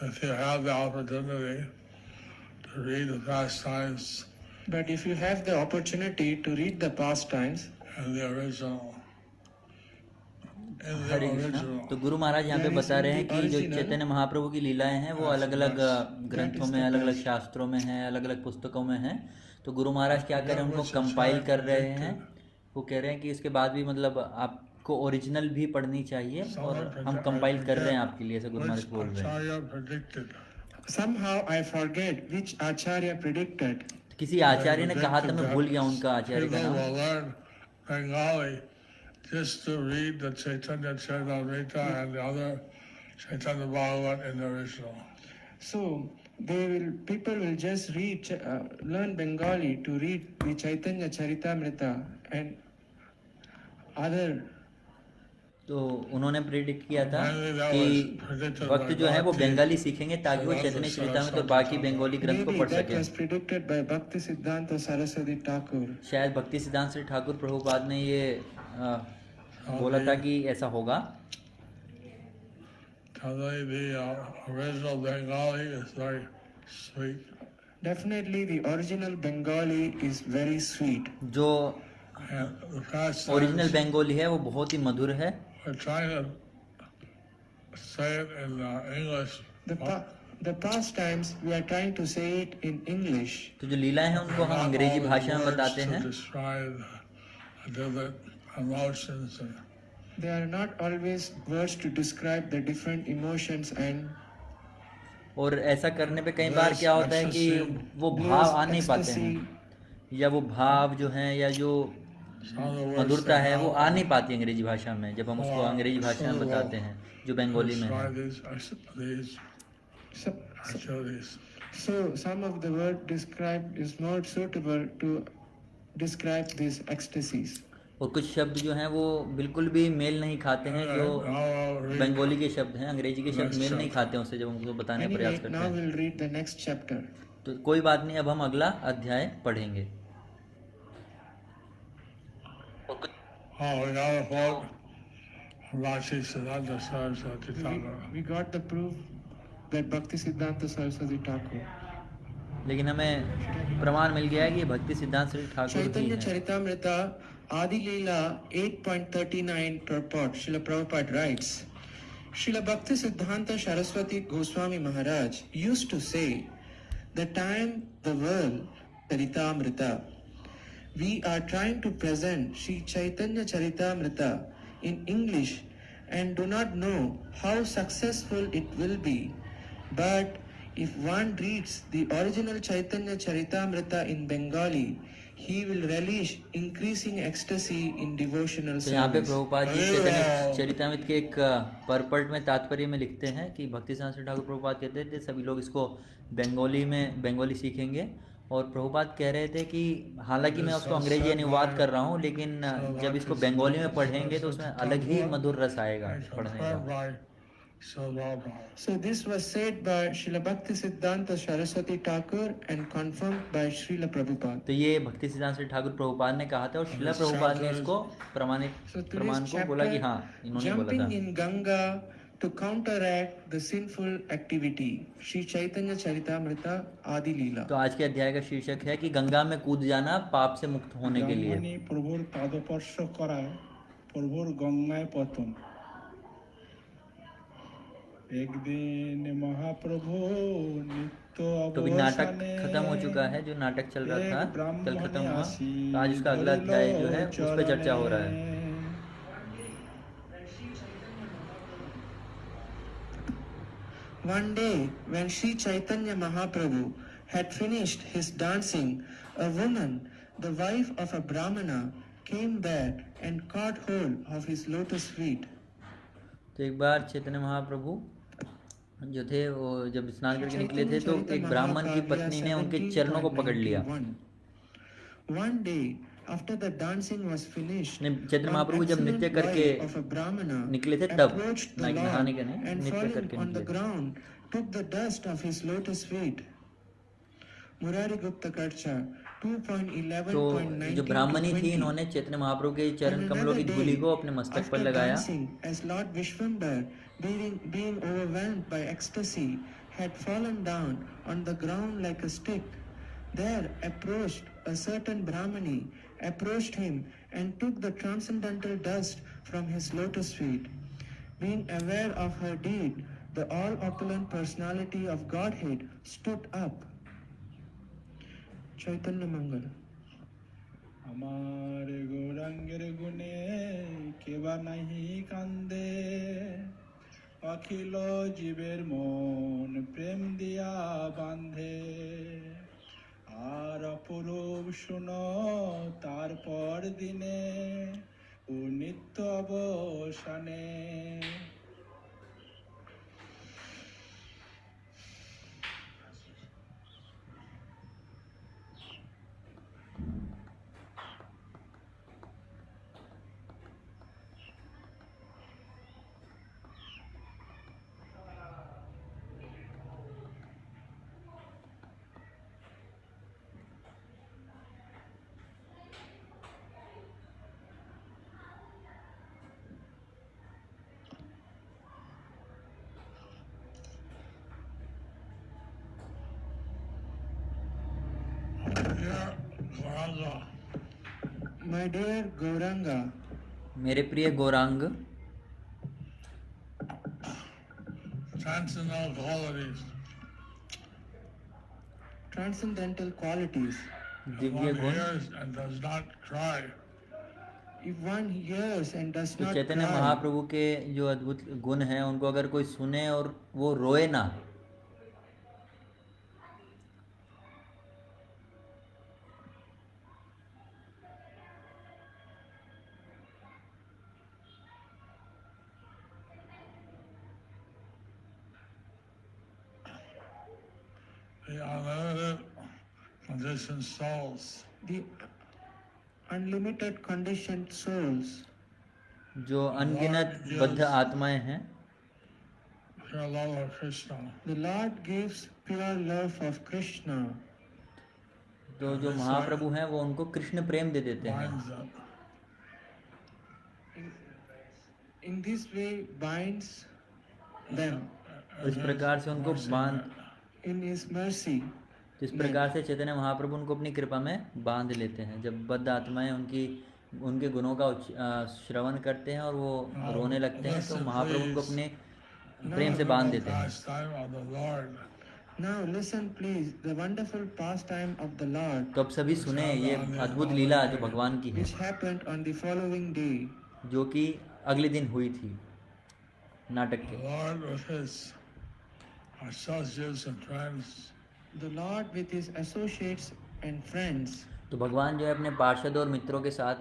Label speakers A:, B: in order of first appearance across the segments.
A: if you have the opportunity to read the pastimes
B: But if you have the opportunity to read the pastimes
A: in the original,
C: हरे कृष्णा। तो गुरु महाराज यहाँ पे बता रहे हैं कि जो चैतन्य महाप्रभु की लीलाएं हैं वो अलग अलग ग्रंथों में, अलग अलग शास्त्रों में हैं, अलग अलग पुस्तकों में हैं। तो गुरु महाराज क्या कर रहे हैं, उनको कंपाइल कर रहे हैं। वो कह रहे हैं कि इसके बाद भी मतलब आपको ओरिजिनल भी पढ़नी चाहिए और हम कंपाइल कर रहे हैं आपके लिए, ऐसा गुरु महाराज बोल रहे हैं।
B: Somehow I forget which acharya predicted.
C: किसी आचार्य ने कहा था, मैं भूल गया उनका आचार्य का नाम।
A: Just to read the Chaitanya Charitamrita and the other Chaitanya Bhagavat in the original.
B: So people will just learn Bengali to read the Chaitanya Charitamrita and other.
C: तो उन्होंने प्रेडिक्ट किया था कि भक्त जो है वो बंगाली सीखेंगे ताकि वो चैतन्य चरितामृत और बाकी बंगाली ग्रंथ को पढ़ सकें।
B: प्रेडिक्टेड बाय भक्ति सिद्धांत सरस्वती ठाकुर।
C: शायद भक्ति सिद्धांत श्री ठाकुर प्रभुपाद ने ये बोला था कि ऐसा होगा।
B: Definitely the original Bengali is very sweet.
C: जो ओरिजिनल बंगाली है वो बहुत ही मधुर है।
B: The pastimes we are trying to say it in English.
C: तो जो लीलाएं हैं उनको हम अंग्रेजी भाषा में बताते हैं।
B: They are not always words to describe the different emotions and.
C: और ऐसा करने पे कई बार क्या होता है कि वो भाव आ नहीं पाते हैं, या वो भाव जो हैं या जो मधुरता है वो आ नहीं पाती अंग्रेजी भाषा में, जब हम उसको अंग्रेजी भाषा में बताते हैं जो बंगाली में है।
B: So some of the word described is more suitable to describe these ecstasies.
C: और कुछ शब्द जो हैं वो बिल्कुल भी मेल नहीं खाते हैं, जो बंगाली के शब्द हैं, अंग्रेजी के शब्द मेल नहीं खाते हैं उससे, जब हम उसको बताने का प्रयास करते हैं।
B: Now we'll read the next chapter.
C: तो कोई बात नहीं, अब हम अगला अध्याय पढ़ेंगे।
B: We got the proof that Bhakti Siddhanta Saraswati Thakur.
C: लेकिन हमें प्रमाण मिल गया है कि भक्ति सिद्धांत श्री ठाकुर जी
B: Chaitanya
C: हैं।
B: Charitamrita Adi Leela 8.39 purport. Srila Prabhupada writes, Srila Bhakti Siddhanta Saraswati Goswami Maharaj used to say, the time the world Charitamrita. We are trying to present Sri Chaitanya Charitamrita in English and do not know how successful it will be. But if one reads the original Chaitanya Charitamrita in Bengali, he will relish increasing ecstasy in devotional service.
C: तो यहाँ पे प्रभुपाद जी चैतन्य चरितामृत के एक purport में तात्पर्य में लिखते हैं कि भक्ति सिद्धांत श्री ठाकुर प्रभुपाद कहते थे सभी लोग इसको बंगाली सीखेंगे, और प्रभुपाद कह रहे थे कि हालांकि मैं उसको अंग्रेजी अनुवाद कर रहा हूँ, लेकिन जब इसको बंगाली में पढ़ेंगे तो उसमें अलग ही मधुर रस आएगा पढ़ने का।
B: So this was said by Srila Bhakti Siddhanta Saraswati Thakur and confirmed by Srila Prabhupada.
C: तो ये भक्ति सिद्धांत श्री ठाकुर प्रभुपाद ने कहा था और श्रीला प्रभुपाद ने इसको प्रमाण को बोला कि हाँ इन्होंने बोला था।
B: Jumping in Ganga to counteract the sinful activity. Sri Chaitanya Charitamrita Adi Leela.
C: तो आज के अध्याय का शीर्षक है कि गंगा में कूद जाना पाप से मुक्त होने के लिए।
D: प्रभुर पादस्पर्श करा प्रभुर गंगाय पतन। एक दिन महाप्रभु नित्य
C: तो भी नाटक खत्म हो चुका है, जो नाटक चल रहा था कल खत्म हुआ, तो आज उसका अगला अध्याय जो है उस पर चर्चा हो रहा है।
B: One day, when Sri Chaitanya Mahaprabhu had finished his dancing, a woman, the wife of a Brahmana, came there and caught hold of his lotus feet.
C: तो एक बार चैतन्य महाप्रभु जो थे वो जब स्नान करके निकले थे तो एक ब्राह्मण की पत्नी ने उनके चरणों को पकड़ लिया।
B: One day, after the dancing was finished,
C: Chaitanya Mahaprabhu जब नृत्य करके निकले थे तब नहाने के नहीं, नृत्य करके
B: on the ground, took the dust of his lotus feet. Murari Gupta Karcha 2.11.19.
C: तो जो ब्राह्मणी थी इन्होंने चैतन्य महाप्रभु के चरण कमलों की धूलि को अपने मस्तक पर लगाया।
B: As Lord Vishwambar, being overwhelmed by ecstasy, had fallen down on the ground like a stick, there approached a certain Brahmani, approached him and took the transcendental dust from his lotus feet. Being aware of her deed, the all-opulent personality of Godhead stood up. Chaitanya Mangal.
D: আমার গৌরাঙ্গের গুণে কেবা নাহি কান্দে অখিল জীবের মন প্রেম দিয়া বান্ধে আর অপরূপ শুনো তারপর দিনে ও নিত্য অবসানে
A: Dear Gauranga,
B: My dear Gauranga,
C: मेरे प्रिय Gaurang,
A: transcendental qualities.
B: transcendental qualities.
C: Divya
A: One
C: गुण,
A: hears and does not cry.
B: If one hears and does
C: तो
B: not
C: चैतन्य
B: cry,
C: महाप्रभु के जो अद्भुत गुण हैं उनको अगर कोई सुने और वो रोए ना,
A: The unlimited conditioned souls
B: the unlimited conditioned souls,
C: जो अनगिनत बद्ध आत्माएं हैं,
A: pure love of Krishna.
B: the Lord gives pure love of Krishna.
C: तो जो महाप्रभु हैं वो उनको कृष्ण प्रेम दे देते हैं,
A: Binds them.
B: In this way binds them
C: इस प्रकार से उनको बांध,
B: in His mercy.
C: इस प्रकार से चैतन्य महाप्रभु उनको अपनी कृपा में बांध लेते हैं। जब बद्ध आत्माएं उनके गुणों का श्रवण करते हैं और वो रोने लगते हैं तो महाप्रभु उनको अपने प्रेम से बांध देते हैं।
A: Pastime of the Lord.
B: Now listen please, the wonderful pastime of the Lord,
C: तो अब सभी सुने ये अद्भुत लीला जो भगवान की है,
B: which happened on the following day.
C: जो कि अगले दिन हुई थी नाटक
A: The
C: के।
A: Lord with his associates and friends
B: The Lord with His associates and friends
C: तो भगवान जो है अपने पार्षद और मित्रों के साथ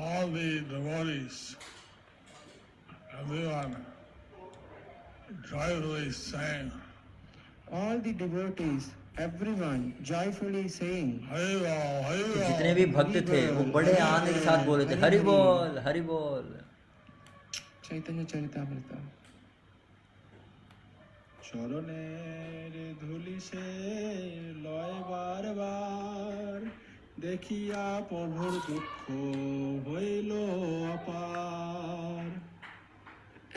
A: all the devotees, everyone joyfully sang,
B: all the devotees, everyone joyfully saying,
A: Hari Bol, Hari
C: तो
A: Bol.
C: जितने भी भक्त थे वो बड़े आनंद के साथ बोले थे, हरि बोल हरि बोल।
B: Chaitanya Charitamrita.
D: চরণের ধুলি সে লয় বারবার দেখিয়া প্রভুর দুঃখ হইল অপার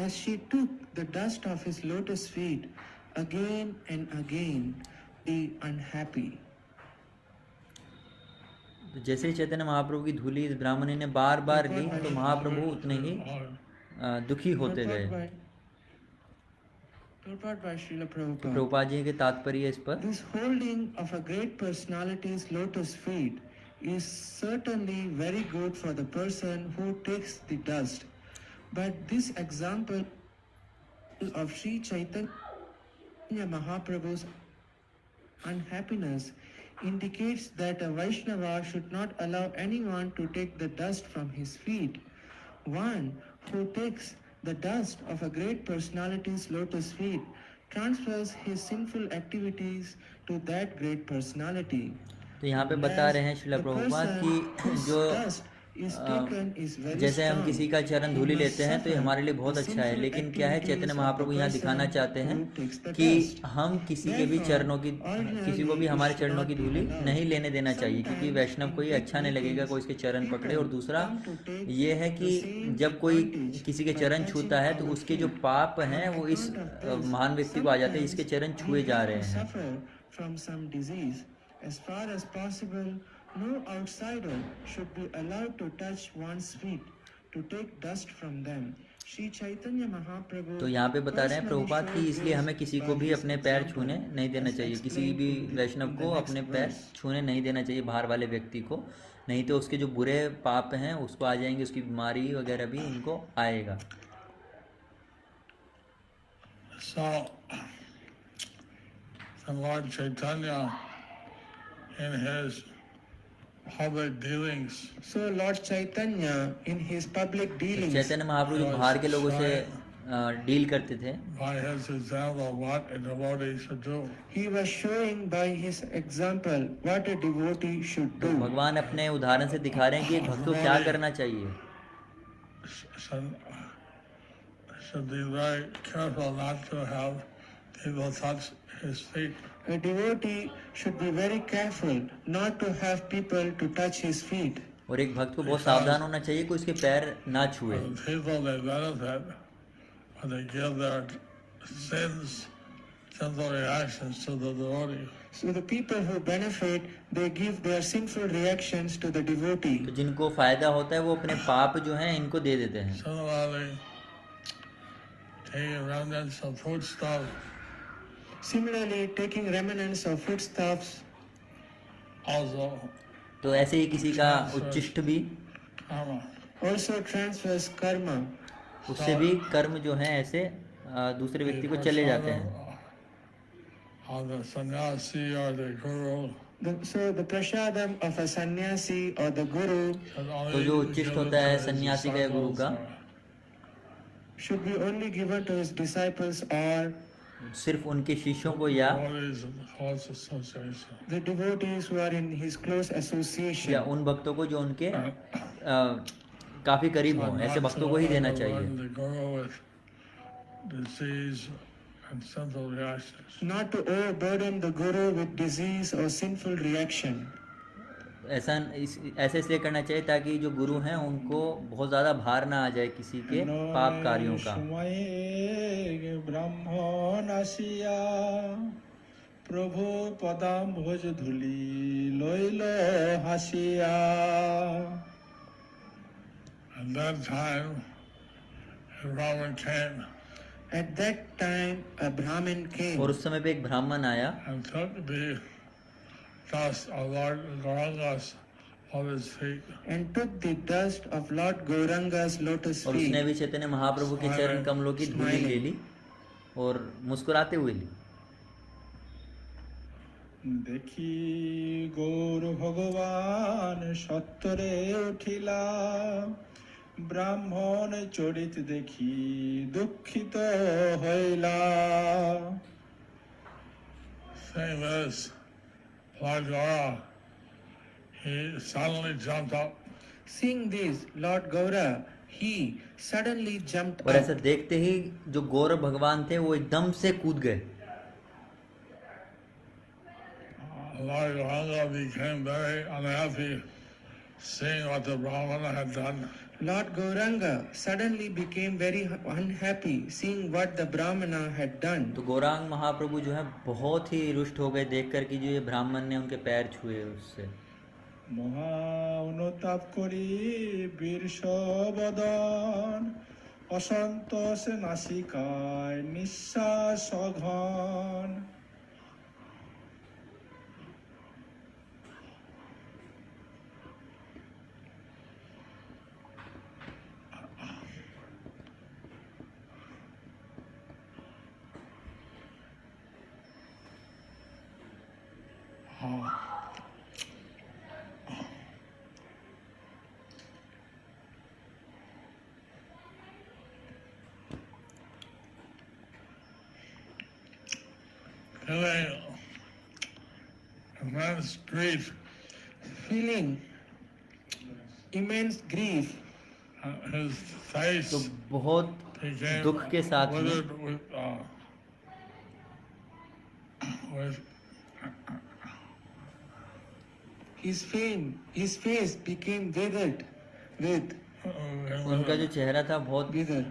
B: As she took the dust of his lotus feet again and again, be unhappy.
C: तो जैसे ही चैतन्य महाप्रभु की धूली इस ब्राह्मणी ने बार बार ली तो महाप्रभु उतने ही दुखी होते गए।
B: Purport by Srila Prabhupada.
C: Prabhupada ji के तात्पर्य इस पर,
B: This holding of a great personality's lotus feet is certainly very good for the person who takes the dust. But this example of Sri Chaitanya Mahaprabhu's unhappiness indicates that a Vaishnava should not allow anyone to take the dust from his feet. One who takes the dust of a great personality's lotus feet transfers his sinful activities to that great personality.
C: तो यहाँ पे बता रहे हैं श्रीला प्रभुपाद कि जो जैसे हम किसी का चरण धूलि लेते हैं तो ये हमारे लिए बहुत अच्छा है, लेकिन क्या है चैतन्य महाप्रभु यहाँ दिखाना चाहते हैं कि हम किसी के भी चरणों की किसी को भी हमारे चरणों की धूलि नहीं लेने देना चाहिए, क्योंकि वैष्णव को ये अच्छा नहीं लगेगा कोई इसके चरण पकड़े। और दूसरा ये है कि जब कोई किसी के चरण छूता है तो उसके जो पाप हैं वो इस महान व्यक्ति को आ जाते हैं, इसके चरण छुए जा रहे हैं।
B: As far as possible, no outsider should be allowed to touch one's feet, to take dust from them. Shri Chaitanya Mahaprabhu
C: तो यहाँ पे बता रहे हैं प्रभुपाद कि इसलिए हमें किसी को भी अपने पैर छूने नहीं देना चाहिए, किसी भी वैष्णव को अपने पैर छूने नहीं देना चाहिए, बाहर वाले व्यक्ति को, नहीं तो उसके जो बुरे पाप हैं उसको आ जाएंगे, उसकी बीमारी वगैरह भी उनको आएगा।
A: So Lord Chaitanya in his public dealings,
B: so Lord Chaitanya in his public dealings,
C: Chaitanya Mahaprabhu जो बाहर के लोगों से डील करते थे,
A: by his example what a devotee should do.
B: He was showing by his example what a devotee should do.
C: भगवान अपने उदाहरण से दिखा रहे हैं कि एक भक्त को क्या करना चाहिए।
A: Should be very careful not to have people touch his feet.
B: A devotee should be very careful not to have people to touch his feet.
C: और एक भक्त को बहुत सावधान होना चाहिए कि उसके पैर ना छुए।
A: People they benefit when they give their sins, sinful reactions to the devotee.
B: So the people who benefit, they give their sinful reactions to the devotee.
C: तो जिनको फायदा होता है वो अपने पाप जो हैं इनको दे देते हैं।
A: Similarly, taking remnants of foodstuff.
B: Similarly, taking remnants of foodstuffs
A: Also,
C: तो ऐसे ही किसी का उच्चिष्ट भी
A: karma.
B: also transfers karma.
C: उससे भी कर्म जो है ऐसे दूसरे व्यक्ति को चले जाते हैं।
A: Of the sannyasi or the guru.
B: So the prasadam of a sannyasi or the guru
C: तो जो उच्चिष्ट होता है सन्यासी का या गुरु का
B: should be only given to his disciples or
C: सिर्फ उनके शिष्यों को या
A: Devotees in close association.
B: the devotees who are in his close association.
C: या उन भक्तों को जो उनके काफी करीब हों, ऐसे भक्तों को ही देना चाहिए।
A: The guru with disease and sinful reactions.
B: Not to overburden the guru with disease or sinful reaction.
C: ऐसा इसलिए करना चाहिए ताकि जो गुरु हैं उनको बहुत ज़्यादा भार ना आ जाए किसी के पाप कार्यों का।
D: ब्राह्मण आसिया प्रभु पदाम्भोज धूलि लैल हासिया।
A: At that time, a Brahmin came
B: At that time, a Brahmin came
C: और उस समय पे एक ब्राह्मण आया
A: and took the dust of Lord Gauranga's on his feet.
B: and took the dust of Lord Gauranga's lotus
C: और उसने
B: feet.
C: भी चैतन्य महाप्रभु के चरण कमलों की धूली ले ली और मुस्कुराते हुए ली।
D: देखी गौर भगवान सत्तरे उठिला ब्राह्मण चरित देखी दुखित हইলা।
A: Saying this, Lord Gaura, he suddenly jumped up
B: Seeing this, Lord Gaura, he suddenly jumped
C: और
B: up.
C: ऐसा देखते ही जो गौरव भगवान थे वो एकदम से कूद गए।
A: Lord Gauranga became very unhappy seeing what the Brahmana had done.
B: Lord Gauranga suddenly became very unhappy seeing what the Brahmana had done.
C: तो गौरांग महाप्रभु जो है बहुत ही रुष्ट हो गए देखकर कि जो ये ब्राह्मण ने उनके पैर छुए उससे।
D: মহা অনুতাপ করি বীরবদন অসন্তোষ নাসিকায় নিঃশ্বাস ঘন।
A: feeling immense grief.
B: Feeling immense grief,
A: His face
C: तो बहुत
A: became
C: दुख के साथ में
A: withered with
B: his face became withered with
C: उनका जो चेहरा था बहुत
B: withered,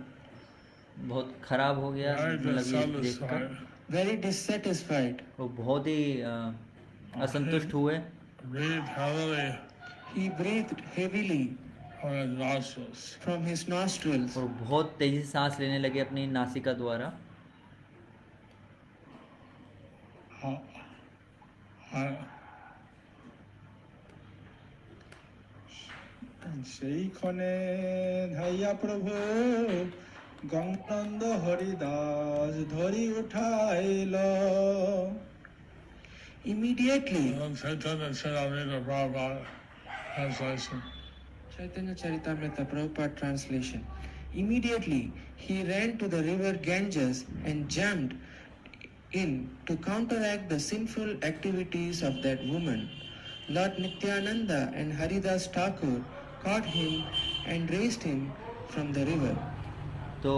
C: बहुत खराब हो गया,
A: very
C: मतलब ये देखकर
A: dissatisfied.
B: very dissatisfied.
C: वो बहुत ही असंतुष्ट हुए।
A: Breathed heavily
B: He breathed heavily
A: from his nostrils.
B: from his nostrils
C: और बहुत तेजी से सांस लेने लगे अपनी नासिका द्वारा।
D: সেইক্ষণে ধাইয়া প্রভু গঙ্গানন্দ হরিদাস ধরি উঠাইল।
B: immediately.
A: And Chaitanya Charitamrita Prabhupada translation.
B: Chaitanya Charitamrita Prabhupada translation. Immediately he ran to the river Ganges and jumped in to counteract the sinful activities of that woman. Lord Nityananda and Haridas Thakur caught him and raised him from the river.
C: तो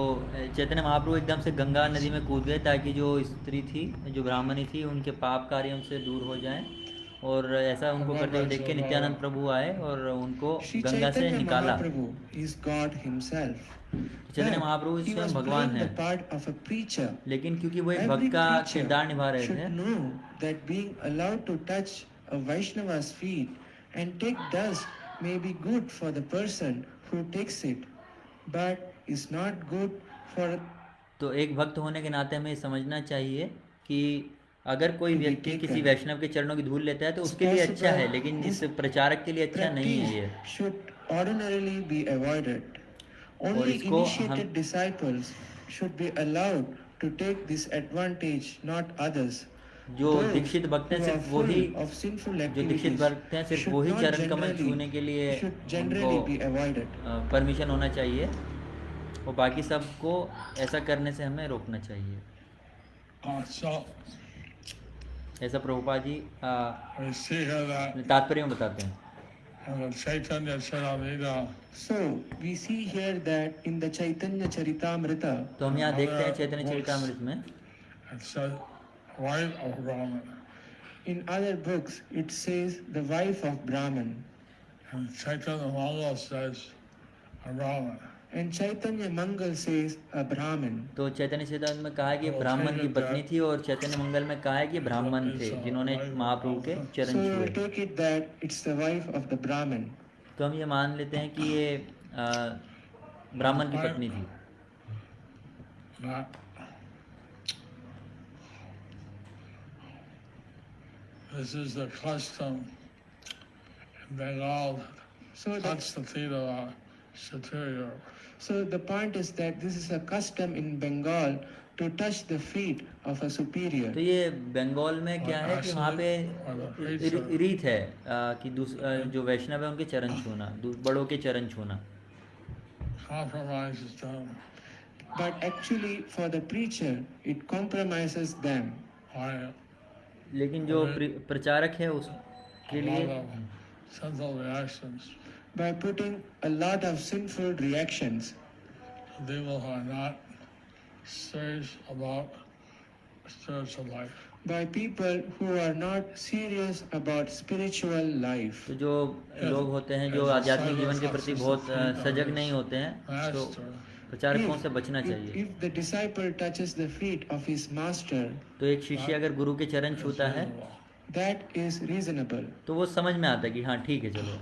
C: चैतन्य महाप्रभु एकदम से गंगा नदी में कूद गए ताकि जो स्त्री थी, जो ब्राह्मणी थी, उनके पाप कार्य उनसे दूर हो जाएं। और ऐसा उनको करते हुए देख के नित्यानंद प्रभु आए और उनको
B: Sri
C: गंगा से
B: Chaitanya
C: निकाला।
B: Mahaprabhu is God himself.
C: Chaitanya
B: But
C: Mahaprabhu
B: he
C: स्वयं
B: was
C: भगवान
B: playing
C: हैं,
B: the part of a preacher.
C: लेकिन क्योंकि वो एक
B: Every
C: भक्त का
B: preacher
C: किरदार निभा रहे
B: should
C: थे,
B: know that being allowed to touch a Vaishnava's feet and take dust may be good for the person who takes it, but is not good for
C: तो एक भक्त होने के नाते हमें समझना चाहिए कि अगर कोई
B: To be
C: व्यक्ति
B: taken.
C: किसी वैष्णव के चरणों की धूल लेता है तो
B: It's
C: उसके लिए अच्छा है,
B: possible
C: लेकिन
B: this
C: इस प्रचारक के लिए अच्छा नहीं है ये।
B: practice should ordinarily be avoided. Only
C: इसको
B: initiated
C: हम-
B: disciples should be allowed to take this advantage, not others.
C: जो
B: Those
C: दीक्षित भक्त हैं
B: who
C: सिर्फ
B: are
C: वही,
B: full of sinful
C: जो दीक्षित
B: activities
C: भक्त हैं सिर्फ
B: should
C: वही
B: not
C: चरण कमल
B: generally-
C: छूने के लिए
B: should generally be
C: उनको
B: avoided.
C: परमिशन होना चाहिए और बाकी सबको ऐसा करने से हमें रोकना चाहिए।
A: So
C: ऐसा Prabhupada ji
A: we see here that
C: तात्पर्य में बताते हैं।
A: in the Chaitanya Charitamrita,
B: So we see here that in the Chaitanya Charitamrita,
C: तो हम यहाँ देखते हैं चैतन्य चरितामृत में
A: it says wife of Brahman.
B: in other books it says the wife of Brahman,
A: And Chaitanya Mangala says a Brahman.
B: and Chaitanya Mangal says a Brahmin.
C: तो चैतन्य चरितामृत में कहा है कि ब्राह्मण की पत्नी थी और चैतन्य मंगल में कहा है कि ब्राह्मण थे जिन्होंने महाप्रभु के
B: So
C: चरण
B: we
C: छुए।
B: take it that it's the wife of the Brahmin.
C: तो हम ये मान लेते हैं कि ये ब्राह्मण की पत्नी थी।
A: That this is the custom in Bengal.
B: So the,
A: Touch the feet of a superior.
B: so the point is that this is a custom in Bengal to touch the feet of a superior.
C: तो ये बंगाल में क्या है कि वहाँ पे रीत है कि जो वैष्णव है उनके चरण छूना, बड़ों के चरण छूना।
A: Compromise is done.
B: But actually for the preacher it compromises them.
A: By
C: लेकिन जो प्रचारक है उसके
A: a
C: लिए
A: lot of sinful reactions.
B: By putting a lot of sinful reactions,
A: People who are not serious about spiritual life.
B: by people who are not serious about spiritual life.
C: तो जो लोग होते हैं जो आध्यात्मिक जीवन के प्रति बहुत सजग नहीं होते हैं, तो
A: Master,
C: प्रचारकों से बचना
B: If
C: चाहिए।
B: the disciple touches the feet of his master,
C: तो एक शिष्य अगर गुरु के चरण छूता है
B: that is reasonable.
C: तो वो समझ में आता है कि हाँ ठीक है चलो।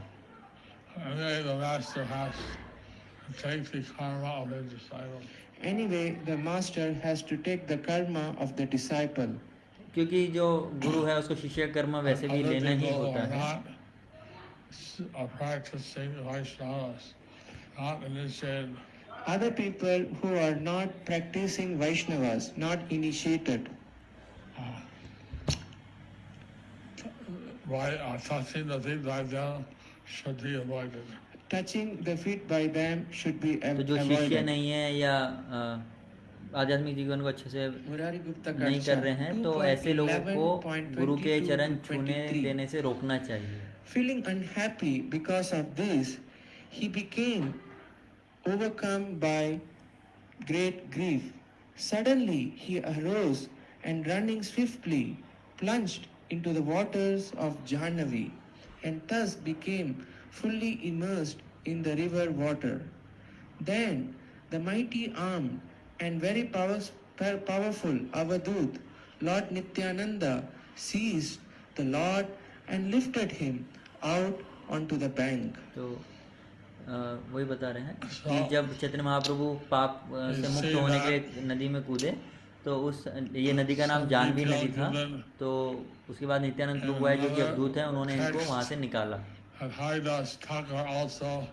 A: anyway, the master has to take the karma of his disciple.
B: Anyway, the master has to take the karma of the disciple.
C: क्योंकि जो गुरु है उसको शिष्य का कर्म वैसे भी
A: Other
C: लेना ही
A: people who
C: होता
A: are
C: है।
A: not practicing Vaishnavas, not initiated,
B: Other people who are not practicing Vaishnavas, not initiated,
A: by touching the feet like them should be avoided.
B: touching the feet by them should be
C: तो जो शिष्य
B: avoided.
C: नहीं है या आध्यात्मिक जीवन को अच्छे से
B: Murari Gupta
C: नहीं कर रहे हैं, तो ऐसे लोगों को गुरु के
B: 2.11.22
C: चरण
B: to
C: छूने
B: 23.
C: देने से रोकना चाहिए।
B: Feeling unhappy because of this, he became overcome by great grief. Suddenly he arose and running swiftly plunged into the waters of Jahnavi and thus became fully immersed in the river water. Then the mighty armed and very powerful Avadut, Lord Nityananda, seized the Lord and lifted him out onto the bank.
C: तो वही बता रहे हैं कि जब चैतन्य महाप्रभु पाप से मुक्त होने के लिए नदी में कूदे, तो उस ये नदी का नाम जानवी नदी था। तो उसके बाद नित्यानंद प्रभु आए जो कि अवधूत हैं, उन्होंने इनको वहाँ से निकाला।
A: And Haridas Thakur also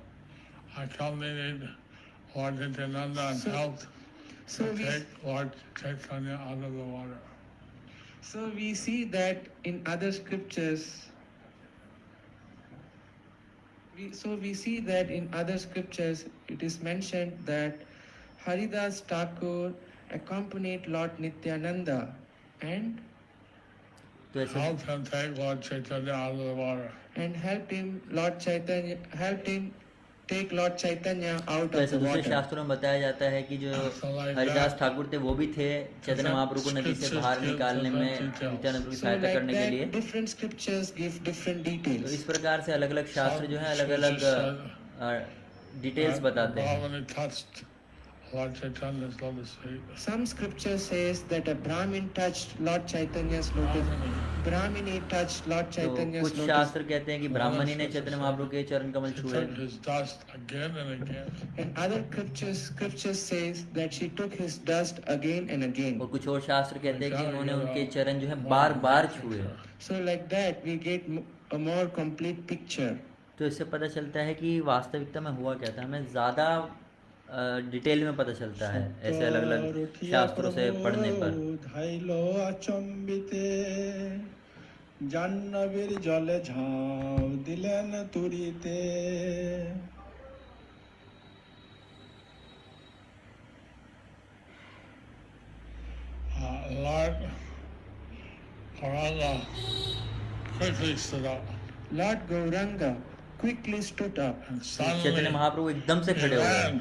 A: accompanied Lord Nityananda and helped
B: So
A: to
B: we,
A: take Lord Chaitanya out of the water.
B: so we see that in other scriptures. We see that in other scriptures it is mentioned that Haridas Thakur accompanied Lord Nityananda and
C: तो ऐसे
A: Helped him take Lord Chaitanya out of the water.
B: helped him take Lord Chaitanya out
C: तो
B: of
C: ऐसे
B: the
C: दूसरे
B: water.
C: शास्त्रों में बताया जाता है कि जो हरिदास ठाकुर थे वो भी थे चैतन्य महाप्रभु को नदी से बाहर निकालने में नित्यानंद प्रभु की
B: So
C: सहायता
B: like
C: करने के लिए।
B: that, different scriptures give different
C: तो
B: details.
C: इस प्रकार से अलग अलग शास्त्र जो है अलग अलग डिटेल्स बताते हैं।
A: Brahmani touched Lord Chaitanya's lotus feet.
B: Some scripture says that a Brahmin touched Lord Chaitanya's lotus. Brahmini touched Lord
C: तो
B: Chaitanya's
C: कुछ
B: lotus.
C: शास्त्र कहते हैं कि ब्राह्मणी ने चैतन्य महाप्रभु के चरण कमल
A: She
C: छुए।
A: took his dust again and again.
B: And other scriptures says that she took his dust again and again.
C: और कुछ और शास्त्र कहते हैं कि उन्होंने उनके चरण जो है बार बार छुए।
B: So like that we get a more complete picture.
C: तो इससे पता चलता है कि वास्तविकता में हुआ क्या था, हमें ज़्यादा डिटेल में पता चलता है ऐसे अलग अलग शास्त्रों से पढ़ने पर।
D: ধাইল আচম্বিতে জাহ্নবীর জলে ঝাঁপ দিলেন তুরিতে।
A: Lord Gauranga quickly stood up
B: Lord Gauranga quickly stood up
A: and
C: Chaitanya
A: suddenly
C: महाप्रभु एकदम से
A: he
C: खड़े हो गए
A: ran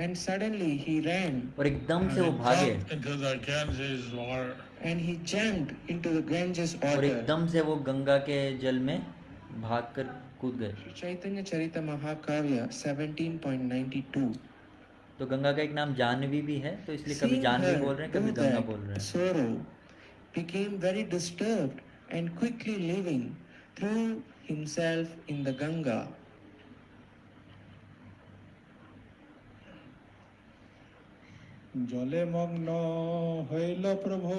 B: and suddenly he ran
C: और एकदम
A: and
C: से वो
A: he
C: भागे
A: jumped into the Ganges water.
B: and he jumped into the Ganges
C: और
B: water.
C: एकदम से वो गंगा के जल में भागकर कूद गए।
B: Chaitanya Charita Mahakavya 17.92.
C: तो गंगा का एक नाम जानवी भी है, तो इसलिए कभी
B: Seeing
C: जानवी
B: her
C: बोल रहे हैं,
B: do
C: कभी गंगा
B: that,
C: बोल रहे हैं।
B: sorrow became very disturbed and quickly leaving threw himself in the Ganga.
D: জলে মগ্ন হইল প্রভু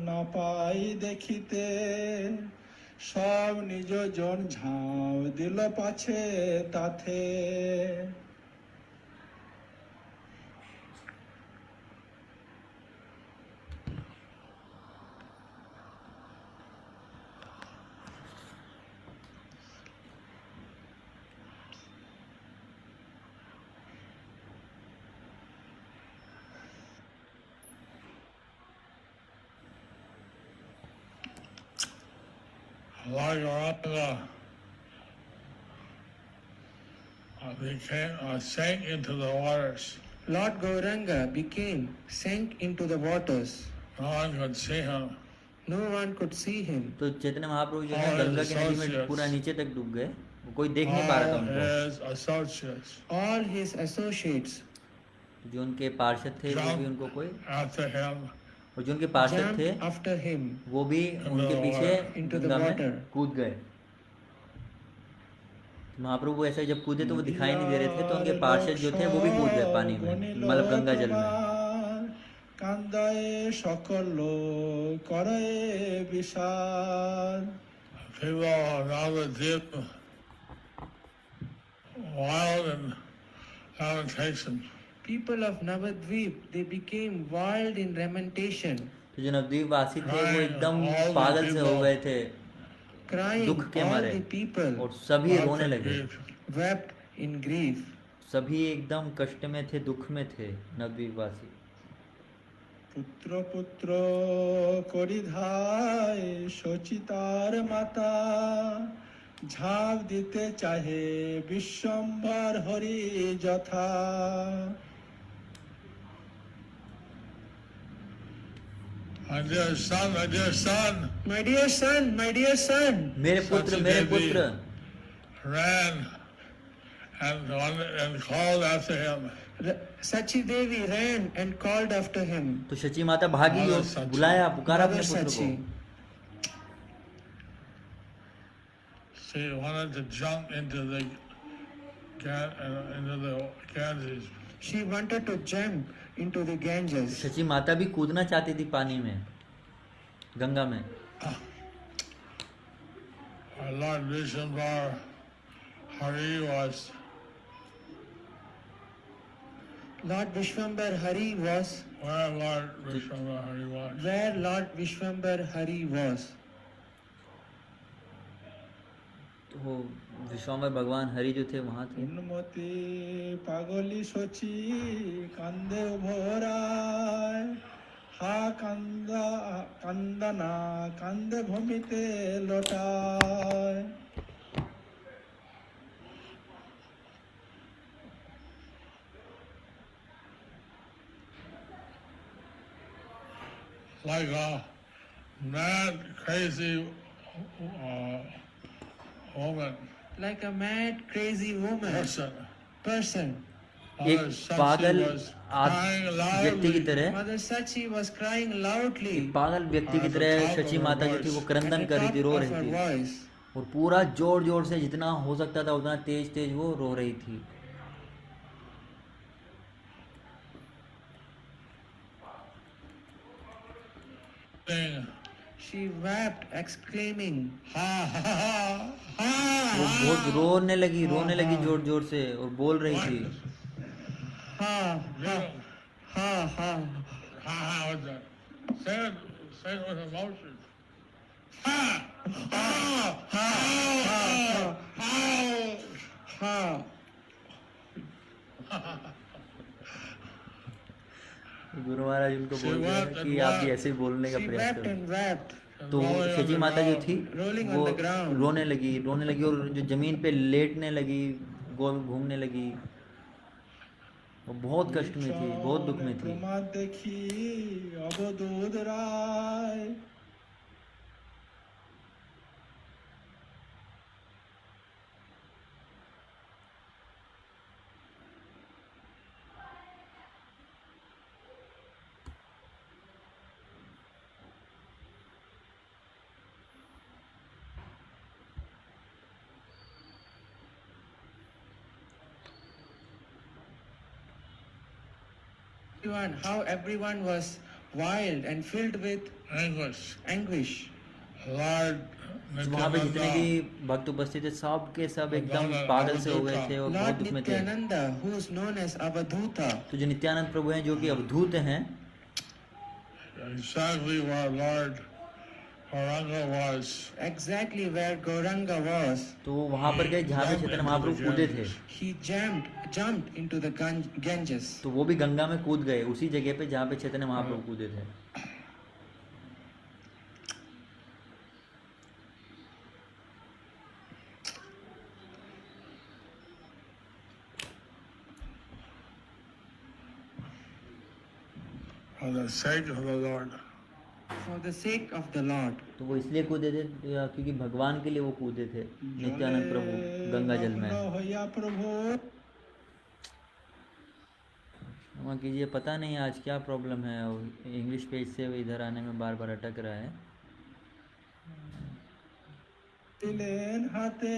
D: না পাই দেখিতে, সব নিজ জন ঝাঁপ দিল পাছে তাতে।
A: Lord Gauranga sank into the waters.
B: Lord Gauranga sank into the waters.
A: No one could see him.
B: No one could see him.
C: तो चैतन्य महाप्रभु जो है
A: All
C: गंगा
A: his
C: की नदी में
A: associates.
C: पूरा नीचे तक डूब गए, कोई देख नहीं पा रहा था
A: All
C: उनको।
A: his associates
B: All his associates
C: जो उनके पार्षद थे वो भी उनको कोई,
A: after him
C: और जो उनके पार्षद
B: jumped
C: थे
B: after him.
C: वो भी उनके पीछे
B: Into the
C: गंगा में
B: water.
C: कूद गए। महाप्रभु ऐसे जब कूदे तो वो दिखाई नहीं दे रहे थे, तो उनके पार्षद जो थे वो भी कूद गए पानी में, मतलब गंगा जल में।
D: কান্দায়ে সকল করে বিষাদ।
A: people are now deep wild in lamentation.
B: People of Navadvip, they became wild in lamentation,
C: तो जो नवद्वीप वासी थे वो एकदम पागल से हो गए थे
B: crying.
C: दुख के
B: All
C: मारे,
B: the people
C: और सभी
A: Lots
C: रोने
A: of
C: लगे।
A: grief.
B: wept in grief.
C: सभी एकदम कष्ट में थे, दुख में थे नवद्वीप वासी।
D: পুত্র পুত্র করি ধায় সচিতার মাতা ঝাঁপ দিতে চাহে বিশ্বম্বর হরি যথা
A: My dear son, my dear son,
B: My dear son, my dear son.
C: मेरे पुत्र
A: Sachi
C: मेरे
A: Devi
C: पुत्र
A: ran and called after him.
B: Sachi Devi ran and called after him.
C: तो शची माता भागी
A: Mother
C: और
A: Sachi.
C: बुलाया पुकारा अपने
B: Mother
C: पुत्र को
B: Sachi.
A: She wanted to jump into the Ganges.
B: She wanted to jump into the Ganges.
C: Shachi माता भी कूदना चाहती थी पानी में, गंगा में।
A: Our Lord Vishnuvar Hari was
B: Lord Vishwambar Hari was
A: where Lord Vishnuvar Hari was.
B: where Lord Vishwambar Hari was.
C: तो विश्वाम्बर भगवान हरि जो थे वहाँ थे।
D: উন্মতি পাগলি সচি কান্দে ভরায় হা কান্দা কান্দনা কান্দে ভূমিতে লোটায়
A: Like a mad, crazy woman,
B: Like a mad, crazy woman,
A: person.
B: person.
C: एक
A: Mother Sachi
C: पागल
A: was crying
C: व्यक्ति की
A: loudly.
C: तरह,
B: Mother Sachi was crying loudly
C: एक पागल व्यक्ति की तरह शची माता जो थी वो
B: at
C: क्रंदन
B: the
C: कर रही
B: top
C: थी, रो
B: of
C: रही
B: her
C: थी
B: voice.
C: और पूरा जोर जोर से जितना हो सकता था उतना तेज तेज वो रो रही थी।
A: Saying,
B: She wept, exclaiming,
A: ha ha ha ha
C: वो
A: ha.
C: बहुत रोने लगी जोर जोर से और बोल रही थी।
B: ha, ha, ha, ha.
A: Ha ha, what's that? Say it with emotion. Ha ha ha ha.
B: Ha.
C: Guru Maharaj उनको
A: She
C: बोल रहे हैं
A: wept
C: कि
A: and
C: आप भी
A: wept.
C: ऐसे ही बोलने का
B: She
C: प्रयास
B: wept
C: करो।
B: and wept.
C: तो शची माता जो थी
B: rolling on
C: वो
B: the ground.
C: रोने लगी और जो जमीन पे लेटने लगी, गोल घूमने लगी। वो बहुत कष्ट में थी, बहुत दुख में थी।
D: প্রমাদ দেখি অবদূত রায়
B: How everyone was wild and filled with
A: Anguish.
B: anguish.
A: Lord
C: वहाँ पे जितने भी
A: Nityananda,
C: भक्त उपस्थित थे सब के सब एकदम पागल से हो गए थे और बहुत
B: Lord
C: दुख में थे।
B: Nityananda, who is known as Avadhuta,
C: तो जो नित्यानंद प्रभु हैं जो कि अवधूत हैं,
A: exactly where Lord Gauranga was.
B: exactly where Gauranga was,
C: तो वो वहाँ पर गए जहाँ पे चैतन्य महाप्रभु कूदे थे।
B: he jumped into the Ganges.
C: तो वो भी गंगा में कूद गए उसी जगह पे जहाँ पे चैतन्य महाप्रभु कूदे थे।
A: For the sake of the Lord.
B: For the sake of the Lord.
C: तो वो इसलिए कूदे थे क्योंकि भगवान के लिए वो कूदे थे, नित्यानंद प्रभु गंगा जल में।
D: হইয়া প্রভু
C: क्षमा कीजिए, पता नहीं आज क्या प्रॉब्लम है, इंग्लिश पेज से इधर आने में बार बार अटक रहा है।
D: দিলেন হাতে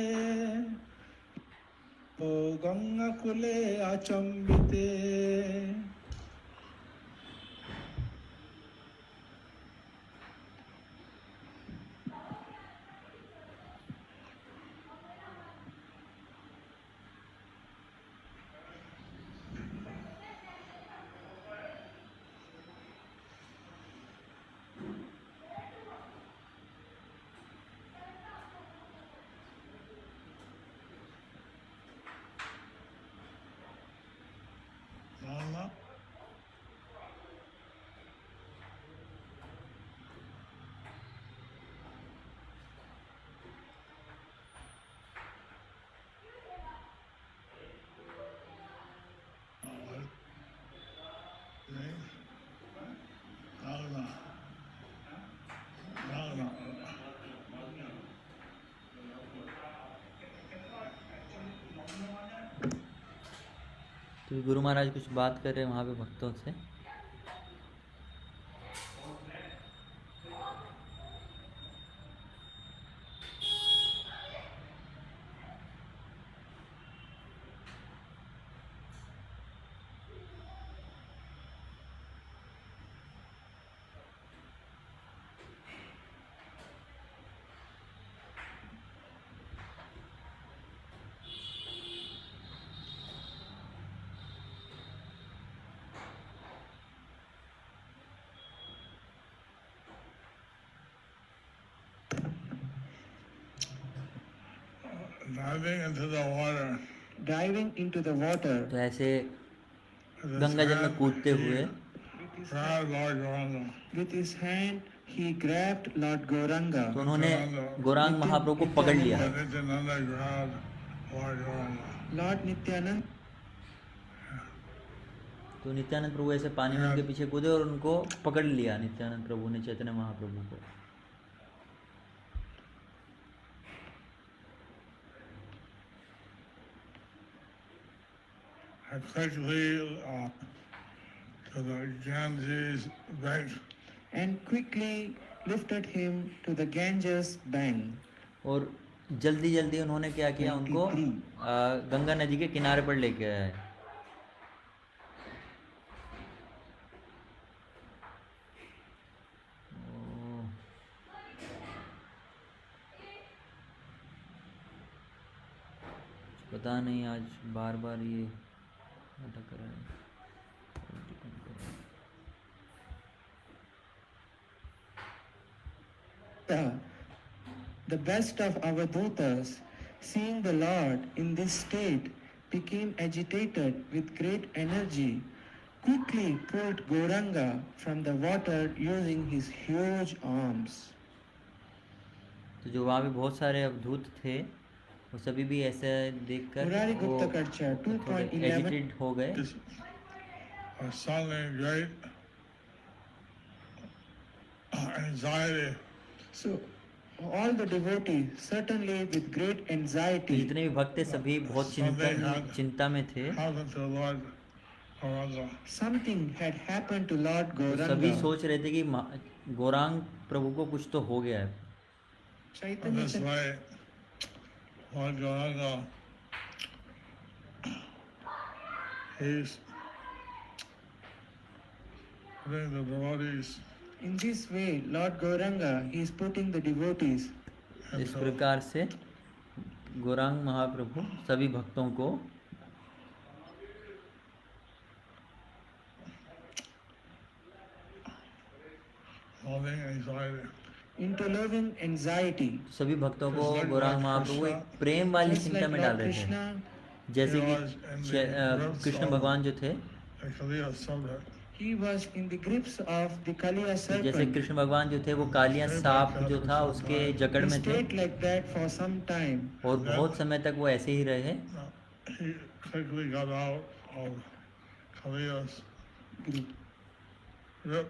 D: ও গঙ্গা কুলে আচম্বিতে
A: Mama,
C: तो गुरु महाराज कुछ बात कर रहे हैं वहाँ पे भक्तों से।
A: Diving into the water.
B: Diving into the water
C: तो ऐसे
A: with his
C: गंगा जल में
A: hand,
C: कूदते
A: he
C: हुए
A: grabbed Lord Gauranga.
B: with his hand he grabbed Lord Gauranga.
C: तो उन्होंने गौरांग महाप्रभु को पकड़ लिया।
A: And Nityananda grabbed Lord Gauranga.
B: Lord Nityanand
C: तो नित्यानंद प्रभु ऐसे पानी में उनके पीछे कूदे और उनको पकड़ लिया नित्यानंद प्रभु ने चैतन्य महाप्रभु को।
A: I quickly to the Ganges bank.
B: and quickly lifted him to the Ganges bank.
C: और जल्दी जल्दी उन्होंने क्या किया, उनको गंगा नदी के किनारे पर लेके आए। पता नहीं आज बार बार ये अटक रहा है।
B: The best of Avadhutas, seeing the Lord in this state, became agitated with great energy, quickly pulled Gauranga from the water using his huge arms.
C: तो जो वहाँ पे बहुत सारे अवधूत थे वो सभी भी ऐसे देखकर
B: Murari
C: वो
B: Gupta Karcha,
C: थोड़े
B: 2.11.
C: एजिटेड हो गए।
A: This suddenly great anxiety.
B: So, all the devotees, certainly with great
C: तो
B: anxiety,
C: जितने भी भक्त थे सभी बहुत चिंता में थे।
A: happened to Lord Gauranga.
B: something had happened to Lord
C: तो सभी
B: Gauranga.
C: सोच रहे थे कि गौरांग प्रभु को कुछ तो हो गया है।
A: And
B: Chaitanya
A: this
B: Char-
A: way, Lord Gauranga, he's putting the devotees
B: In this way, Lord Gauranga, he is putting the devotees
C: इस प्रकार से गौरांग महाप्रभु सभी भक्तों को
A: loving anxiety.
B: into loving anxiety.
C: सभी भक्तों को गौरांग महाप्रभु एक प्रेम वाली
B: Just
C: चिंता
B: like
C: में डाल
B: Lord
C: रहे थे।
B: Krishna,
C: जैसे कि कृष्ण भगवान जो थे,
A: The Kaliya subject.
B: he was in the grips of the Kaliya
C: जैसे
B: serpent.
C: कृष्ण भगवान जो थे वो कालिया सांप जो था उसके जकड़
B: He
C: में थे
B: stayed like that for some time.
C: और बहुत समय तक वो ऐसे ही रहे।
A: He quickly got out of Kaliya's grip.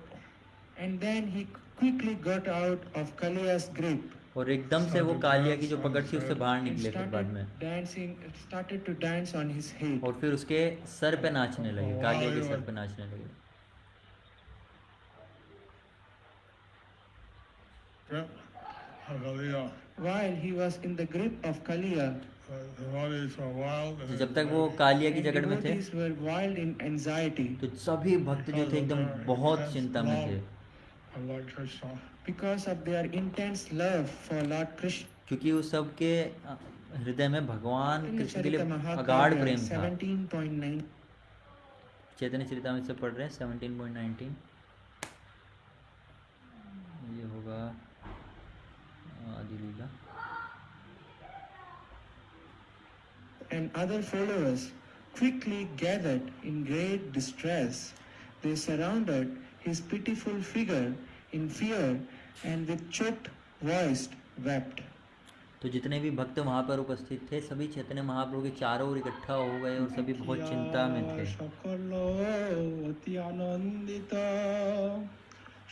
B: And then he quickly got out of Kaliya's grip
C: और एकदम से वो कालिया की जो पकड़ थी उससे बाहर
B: and
C: निकले फिर बाद में,
B: started to dance on his head.
C: और फिर उसके सर पे नाचने लगे, कालिया के सर पे नाचने लगे।
A: Grip of Kaliya.
B: While he was in the grip of Kaliya,
A: The devotees were wild.
C: तो जब तक वो कालिया की
B: and
C: जकड़ में थे
B: devotees were wild in anxiety
C: तो सभी भक्त जो थे एकदम बहुत चिंता में थे,
A: Of Lord Krishna.
B: because of their intense love for Lord Krishna.
C: क्योंकि उस सब के हृदय में भगवान कृष्ण के लिए
B: Charitamrita
C: अगाढ़
B: Mahaprabhu
C: प्रेम था।
B: 17.9.
C: चैतन्य चरितामृत से पढ़ रहे हैं 17.19। ये होगा आदि लीला।
B: And other followers quickly gathered in great distress. They surrounded his pitiful figure in fear and with choked voice wept.
C: तो जितने भी भक्त वहाँ पर उपस्थित थे सभी चैतन्य महाप्रभु के चारों ओर इकट्ठा हो गए और सभी बहुत चिंता में थे।
D: সকল অতি আনন্দিত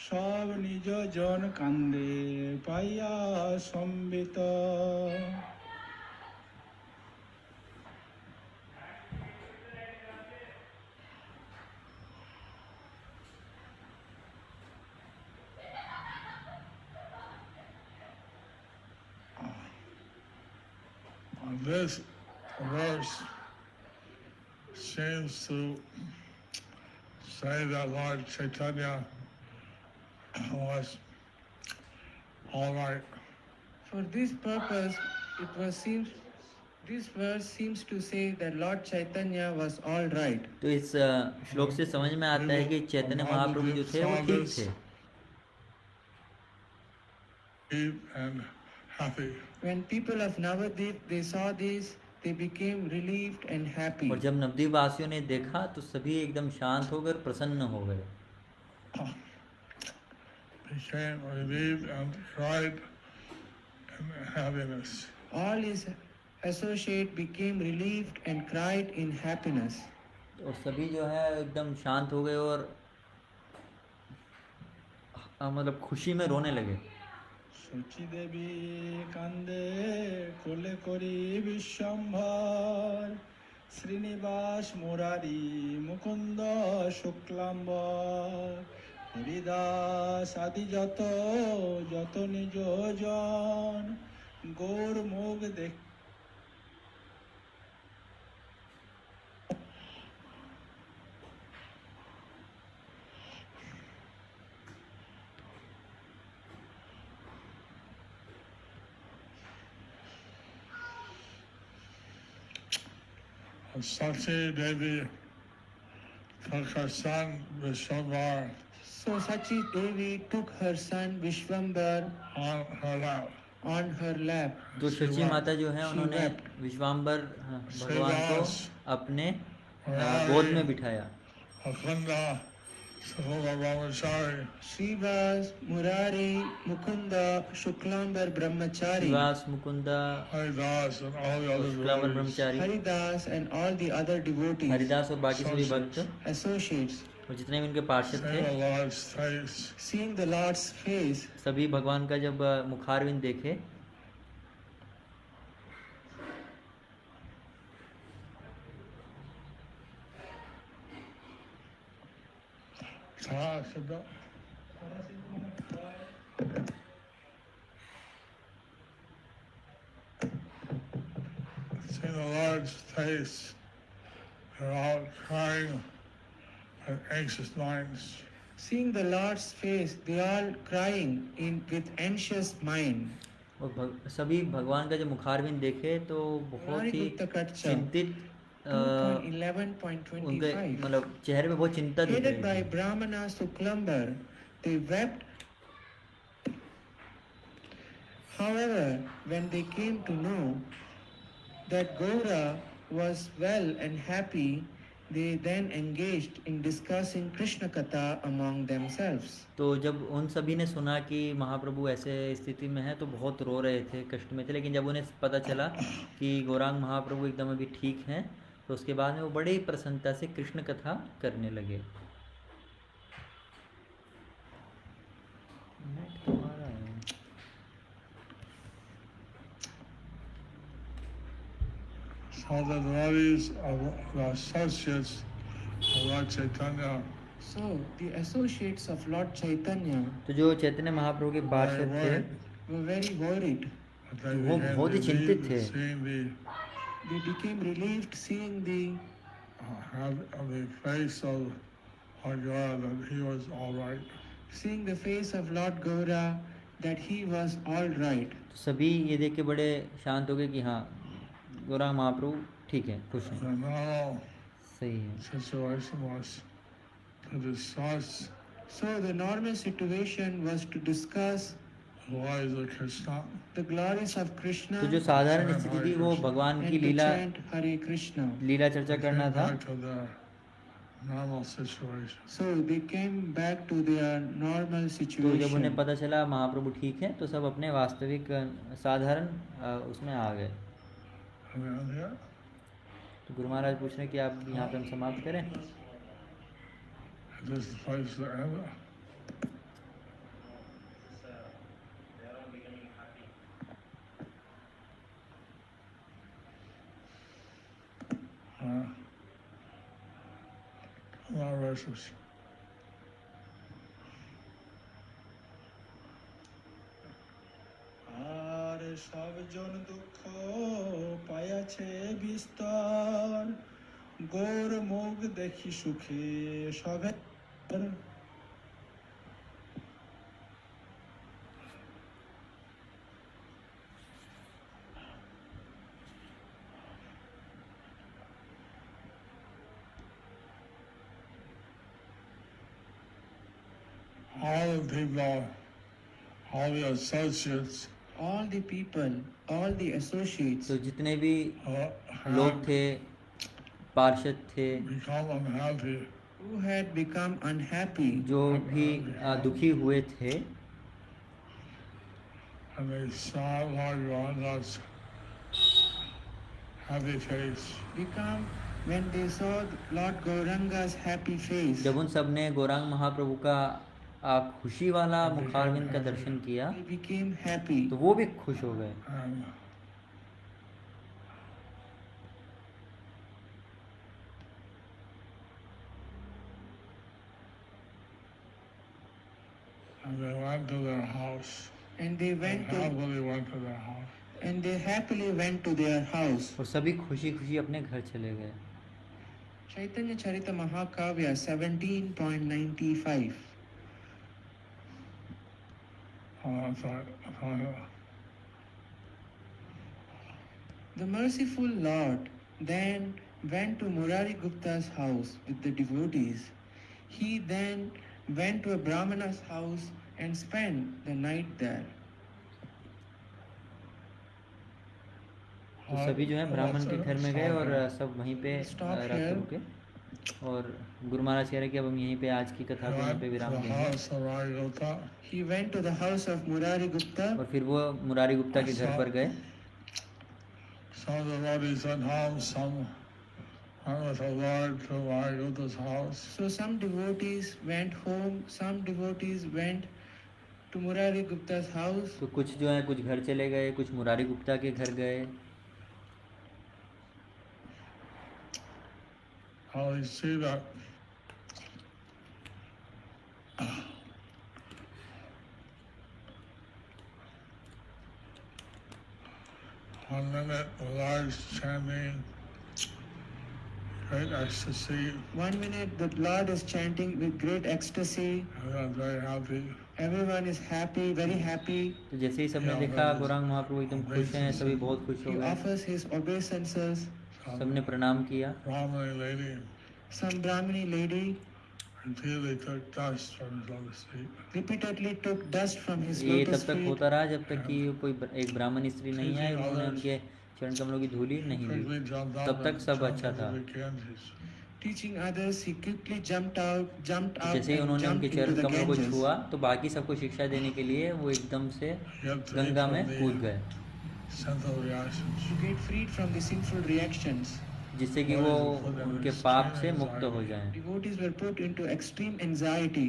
D: সব নিজ জন কান্দে পাইয়া সম্বিত।
A: this verse seems to say that Lord Chaitanya was all right.
B: For this purpose, this verse seems to say that Lord Chaitanya was all right.
C: तो इस श्लोक से समझ में आता है कि चैतन्य महाप्रभु जो थे वो ठीक थे
A: And happy.
B: When people of Navadvip they saw this, they became relieved and happy.
C: और जब नवद्वीप वासियों ने देखा तो सभी एकदम शांत हो गए, प्रसन्न हो गए,
A: Became relieved and cried in happiness.
B: All his associates became relieved and cried in happiness.
C: और सभी जो है एकदम शांत हो गए और मतलब खुशी में रोने लगे।
D: शुचि देवी कांदे कोले करी विश्वम्भर श्रीनिवास मुरारी मुकुंद शुक्लाम्बर हरिदास आदि যত নিজ জন গৌর মুখ দেখ
A: Sakshi Devi took her son Vishwambar
B: So Sachi Devi took her son Vishwambar
A: on her lap.
C: तो शची माता जो है उन्होंने विश्वाम्बर भगवान को अपने गोद में बिठाया।
A: Mukunda, Brahmachari.
B: Srivas, Murari, Mukunda, Shuklambar Brahmachari.
C: Shrivas, Mukunda,
A: Haridas and all the other
C: शुक्लाम्बर
A: devotees.
C: Brahmachari,
B: Haridas and all the other devotees,
C: Haridas और बाकी सभी भक्त
B: associates,
C: और जितने भी उनके पार्षद
A: Say
C: थे,
A: the Lord's face.
B: seeing the Lord's face,
C: सभी भगवान का जब मुखारविंद देखे
A: Siddha. See the Lord's face. They're all crying with anxious minds.
B: seeing the Lord's face, they all crying with anxious mind.
C: और सभी भगवान का जब मुखारविंद देखे तो बहुत ही चिंतित उनके
B: 11.25.
C: मतलब चेहरे पे बहुत चिंता दिख
B: Headed
C: रही
B: by
C: थी।
B: Brahmana Suklambar, they wept. However, when they came to know that Gaura was well and happy, they then engaged in discussing Krishna Katha among themselves.
C: तो जब उन सभी ने सुना कि महाप्रभु ऐसे स्थिति में हैं तो बहुत रो रहे थे, कष्ट में थे, लेकिन जब उन्हें पता चला कि गौरांग महाप्रभु एकदम अभी ठीक हैं तो उसके बाद में वो बड़े ही प्रसन्नता से कृष्ण कथा करने लगे।
A: So the devotees of the associates of Lord Chaitanya
B: So the associates of Lord Chaitanya
C: तो जो चैतन्य महाप्रभु के पार्षद थे
B: were very worried.
A: they
C: वो
A: became
C: बहुत ही चिंतित
A: relieved
C: थे।
A: seeing
B: They became relieved seeing the
A: the face of our God that he was all right.
B: seeing the face of Lord Gaura, that he was all right.
C: तो सभी ये देख के बड़े शांत हो गए कि हाँ गौरांग महाप्रभु ठीक है, खुश
A: The
C: हैं,
A: normal
C: सही है।
A: situation was to discuss
B: So the normal situation was to discuss
A: the glories of Krishna
B: the glories of Krishna
C: तो जो साधारण स्थिति थी वो भगवान की
B: and to
C: Leela
B: chant Hare Krishna.
C: लीला चर्चा करना था।
A: back to the normal situation.
B: So they came back to their normal
C: तो जब
B: situation.
C: उन्हें पता चला महाप्रभु ठीक है तो सब अपने वास्तविक साधारण उसमें आ गए।
A: Around here.
C: तो गुरु महाराज पूछ रहे हैं कि आप यहाँ पे हम समाप्त करें।
A: This is the place to end it. Our verses.
D: আর সব জন দুঃখ পায়া বিস্তর গৌর মুখ দেখি সুখে সবে
A: all the people, all the associates
B: all the people, all the associates
C: तो जितने भी लोग
A: have
C: थे, पार्षद थे,
A: become unhappy.
B: who had become unhappy,
C: जो भी दुखी हुए थे,
A: And they saw Lord Gaura's happy face.
B: become when they saw Lord Gauranga's happy face.
C: जब उन सब ने गौरांग महाप्रभु का खुशी वाला मुखारविंद का दर्शन किया,
B: They became happy.
C: तो वो भी खुश हो गए।
A: And they went to their house.
B: And they went to
A: Happily went to their house.
B: and they happily went to their house.
C: और सभी खुशी खुशी अपने घर चले गए।
B: Chaitanya Charita Mahakavya 17.95. The merciful Lord then went to Murari Gupta's house with the devotees. He then went to a Brahmana's house and spent the night there.
C: तो सभी जो है ब्राह्मण के घर में गए और सब वहीं पे
B: Stop
C: रात
B: here.
C: को रुके। और गुरु महाराज कह रहे कि अब हम यहीं पे आज की कथा को यहीं पे विराम
A: the
C: देंगे।
A: house of Rai Gupta.
B: He went to the house of Murari Gupta.
C: और फिर वो मुरारी गुप्ता के घर पर गए।
A: Some of the devotees went home, some went with the Lord to Rai Gupta's house.
B: So some devotees went home, some devotees went to Murari Gupta's house.
C: तो कुछ जो है कुछ घर चले गए, कुछ मुरारी गुप्ता के घर गए।
A: How you see that one minute the Lord's chanting great ecstasy,
B: 1 minute the Lord is chanting with great ecstasy.
A: everyone's very happy.
B: Everyone is happy, very happy.
C: तो जैसे ही सबने देखा गौरांग महाप्रभु एकदम खुश हैं, सभी बहुत खुश हो
B: He
C: गए।
B: offers his obeisances.
C: सबने प्रणाम किया।
A: Brahmani lady
B: Some Brahmini lady
A: repeatedly took dust from his lotus feet.
B: repeatedly took dust from his
C: ये
B: lotus
C: तब तक
B: feet.
C: होता रहा जब तक कि कोई एक ब्राह्मण स्त्री नहीं आई, उन्होंने उनके चरण कमलों की धूली नहीं
A: Quickly
C: ली।
A: jumped up
C: तब तक
A: and
C: सब
A: jumped
C: अच्छा
A: into
C: था।
A: the Ganges.
B: Teaching others, he quickly jumped out
C: जैसे ही
B: and
C: उन्होंने
B: jumped
C: उनके
B: into
C: चरण
B: the
C: कमलों को
B: Ganges.
C: छुआ तो बाकी सबको शिक्षा देने के लिए वो एकदम से
A: Get free
C: गंगा में
A: from
C: कूद
A: the
C: गए,
A: sinful reactions.
B: To get freed from the sinful reactions.
C: जिससे कि वो उनके पाप से मुक्त हो जाएं।
B: Devotees were put into extreme anxiety.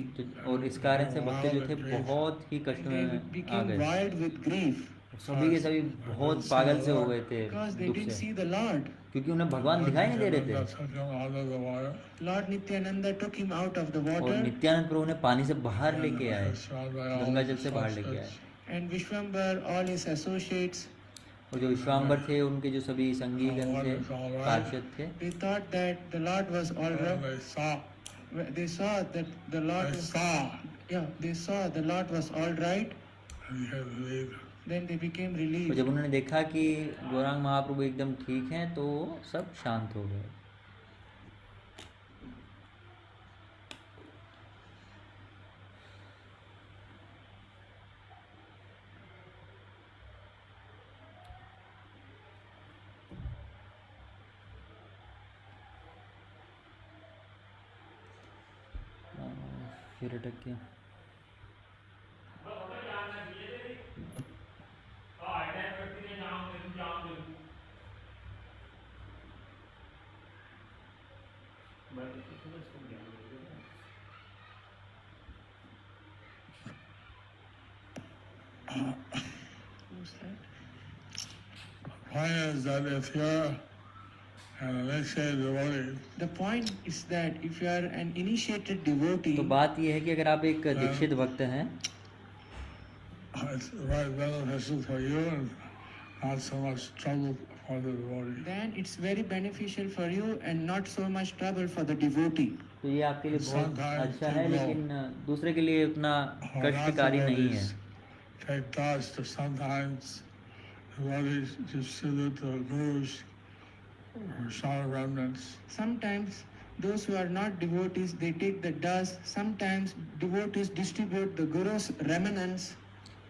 C: और इस कारण से भक्त जो थे बहुत ही कष्ट
B: They
C: में आ
B: became
C: गए।
B: wild with grief
C: सभी के सभी बहुत पागल से हो गए थे
B: because they
C: दुख
B: didn't
C: से,
B: see the Lord.
C: क्योंकि उन्हें भगवान दिखाई नहीं दे रहे थे।
A: Took him out of the water.
B: Lord Nityananda took him out of the
C: और
B: water,
C: नित्यानंद प्रभु ने पानी से बाहर लेके आए,
A: Surrounded by all
C: Ganga
A: the
C: जल से बाहर लेके आए।
A: associates.
B: and Vishwambar, all his associates,
C: और जो विश्वाम्बर थे उनके जो सभी संगीगण थे, पार्षद थे,
B: they thought that the Lord was all
A: And
B: right.
A: they saw
B: That the Lord
A: They
B: was,
A: saw.
B: they saw the Lord was all right.
A: and he had to leave.
B: Then they became
C: और
B: relieved.
C: जब उन्होंने देखा कि गौरांग महाप्रभु एकदम ठीक हैं तो सब शांत हो गए। फिर अटक गया।
B: Who's that?
A: Point is that if you're an initiated devotee,
B: The point is that if you are an initiated devotee,
C: तो बात यह है कि अगर आप एक दीक्षित भक्त हैं
A: it's very beneficial for you and not so much trouble for the devotee.
B: then it's very beneficial for you and not so much trouble for the devotee.
C: तो ये आपके लिए बहुत
A: Sometimes
C: अच्छा है,
A: people
C: लेकिन दूसरे के लिए उतना
A: who are not
C: कष्टकारी नहीं है।
A: devotees take dust, or sometimes devotees distribute the Guru's Vaishnava remnants.
B: Sometimes those who are not devotees, they take the dust. Sometimes devotees distribute the Guru's remnants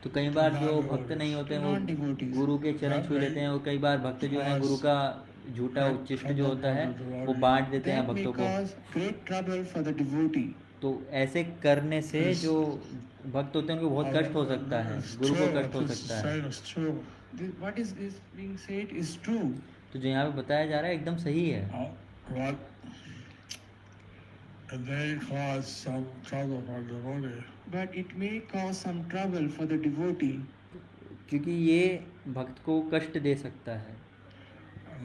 C: तो कई बार जो भक्त नहीं होते हैं वो
B: non-devotees.
C: गुरु के चरण छू लेते हैं, और कई बार भक्त जो है गुरु का झूठा उच्चिष्ट जो होता है वो बांट देते हैं
B: That may
C: भक्तों को।
B: cause great trouble for the devotee.
C: तो ऐसे करने से जो भक्त होते हैं उनको बहुत कष्ट हो सकता है,
A: It's
C: गुरु को
A: true,
C: कष्ट हो
A: what is
C: सकता है।
A: said is true.
B: What is being said is true.
C: तो जो यहाँ पे बताया जा रहा है एकदम सही है।
A: What it may cause some trouble for the devotee.
B: But it may cause some trouble for the devotee.
C: क्योंकि ये भक्त को कष्ट दे सकता है।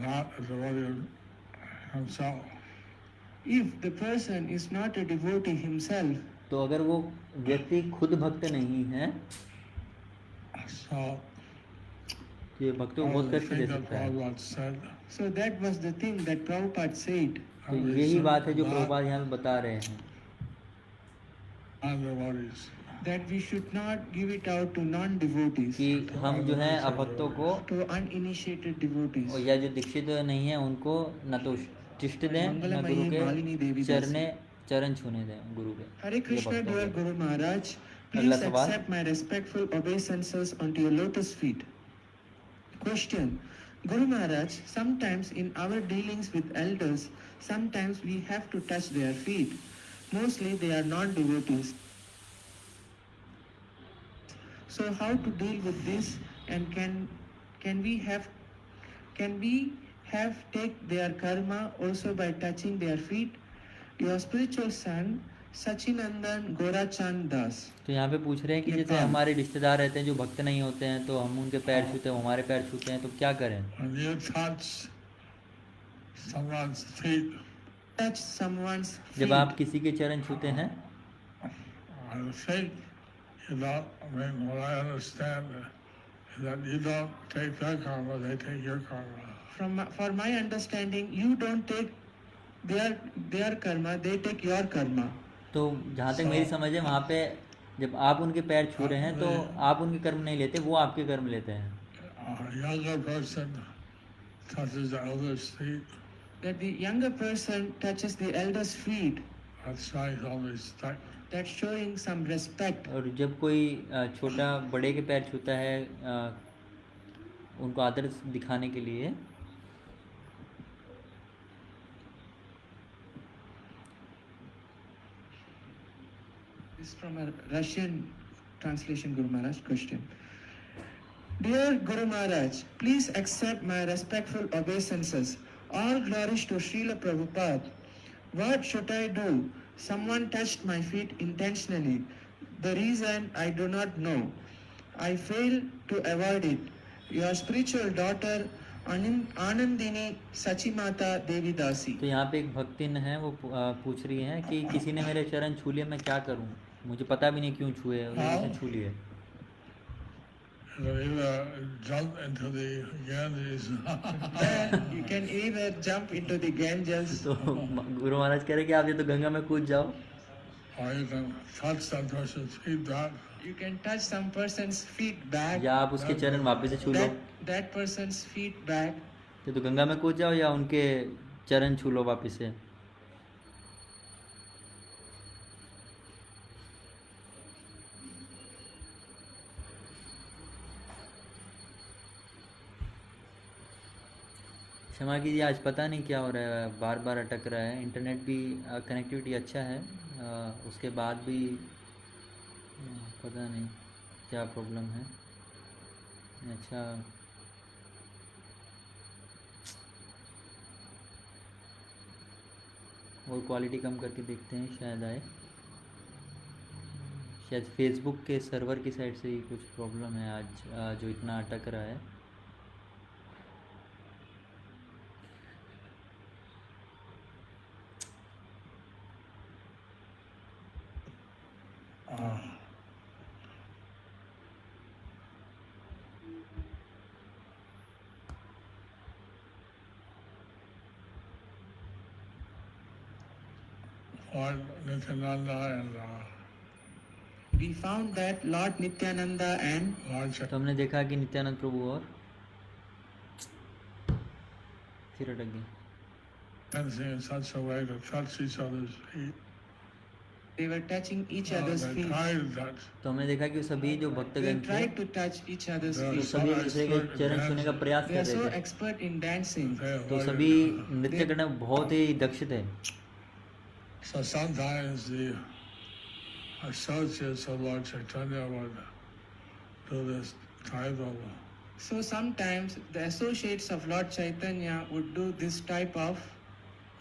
A: Not a devotee himself.
B: If the person is not a devotee himself,
C: तो अगर वो व्यक्ति खुद भक्त नहीं है
A: So
C: तो ये भक्तों को बहुत
A: the
C: कष्ट
A: thing
C: दे
A: that
C: सकता है।
A: Prabhupada said,
B: so that was the thing that Prabhupada said.
C: तो यही बात है जो प्रभुपाद यहाँ पे बता रहे हैं
A: non-devotees.
B: That we should not give it out to non-devotees,
C: कि हम जो है अभक्तों को
B: to uninitiated devotees.
C: और या जो दीक्षित नहीं है उनको न तो चिष्ट दें न
B: मंगलमयी
C: गुरु
B: मालिनी देवी
C: के चरण छूने दें गुरु के।
B: Hare
C: ये
B: Krishna,
C: भक्तों
B: dear
C: के।
B: Guru Maharaj,
C: अगला
B: please
C: सवाल।
B: accept my respectful obeisances onto your lotus feet. Question. Guru Maharaj, sometimes in our dealings with elders, sometimes we have to touch their feet. Mostly they are non-devotees. So how to deal with this, and can we have take their karma also by touching their feet? Your spiritual son, Sachinandan Gorachand Das.
C: तो यहाँ पे पूछ रहे हैं कि जैसे हमारे रिश्तेदार रहते हैं जो भक्त नहीं होते हैं तो हम उनके पैर छूते हैं, वो हमारे पैर छूते हैं, तो क्या करें?
A: When you touch someone's feet,
B: Touch someone's
C: जब
B: feet.
C: आप किसी के चरण छूते हैं
A: I think you don't, I mean, what I understand is that you don't take their karma, they take your karma.
B: For my understanding, you don't take their karma, they take your karma.
C: तो जहाँ तक मेरी समझ है वहाँ पे जब आप उनके पैर छू रहे हैं तो आप उनके कर्म नहीं लेते, वो आपके कर्म लेते हैं।
A: A younger person touches the elder's feet,
B: That the younger person touches the elder's feet,
A: that's showing some respect.
B: that's showing some respect.
C: और जब कोई छोटा बड़े के पैर छूता है उनको आदर दिखाने के लिए,
B: This is from a Russian translation, Guru Maharaj. Question. Dear Guru Maharaj, please accept my respectful obeisances. All glories to Srila Prabhupada. What should I do? Someone touched my feet intentionally. The reason I do not know. I fail to avoid it. Your spiritual daughter Anandini Sachimata Devi Dasi.
C: तो यहाँ पे एक भक्तिन है वो पूछ रही हैं कि किसी ने मेरे चरण छू लिए, मैं क्या करूँ? मुझे पता भी नहीं क्यों छुए, उसने छू लिए।
A: You either jump into the Ganges
B: You can either jump into the Ganges
C: तो गुरु महाराज कह रहे कि आप ये तो गंगा में कूद जाओ,
A: or you can touch that person's feet back.
B: you can touch some person's feet back.
C: या आप उसके चरण वापस से छू लो।
B: That person's feet back.
C: तो गंगा में कूद जाओ या उनके चरण छू लो वापस से। क्षमा कीजिए, आज पता नहीं क्या हो रहा है, बार बार अटक रहा है। इंटरनेट भी कनेक्टिविटी अच्छा है, उसके बाद भी पता नहीं क्या प्रॉब्लम है। अच्छा, और क्वालिटी कम करके देखते हैं, शायद आए। शायद फेसबुक के सर्वर की साइड से ही कुछ प्रॉब्लम है आज, जो इतना अटक रहा है।
A: Lord Nityananda and
B: We found that Lord Nityananda and
A: Lord
C: तो हमने देखा कि नित्यानंद प्रभु और फिर अटक गई।
A: dancing in such a way to touch each other's feet.
B: they were touching each other's
A: They
B: feet.
A: tried that.
C: तो हमने देखा कि सभी जो
B: They
C: भक्तगण थे
B: tried to touch each other's
A: They
C: तो
A: were
B: feet.
C: सभी एक दूसरे के चरण छूने का प्रयास
B: They
C: कर
B: are so
C: रहे थे।
B: expert in dancing.
A: They
C: तो
A: avoided
C: सभी
A: it.
C: नृत्य करने में बहुत ही दक्ष थे।
A: So sometimes the associates of Lord Chaitanya would do this type of
B: So sometimes the associates of Lord Chaitanya would do this type of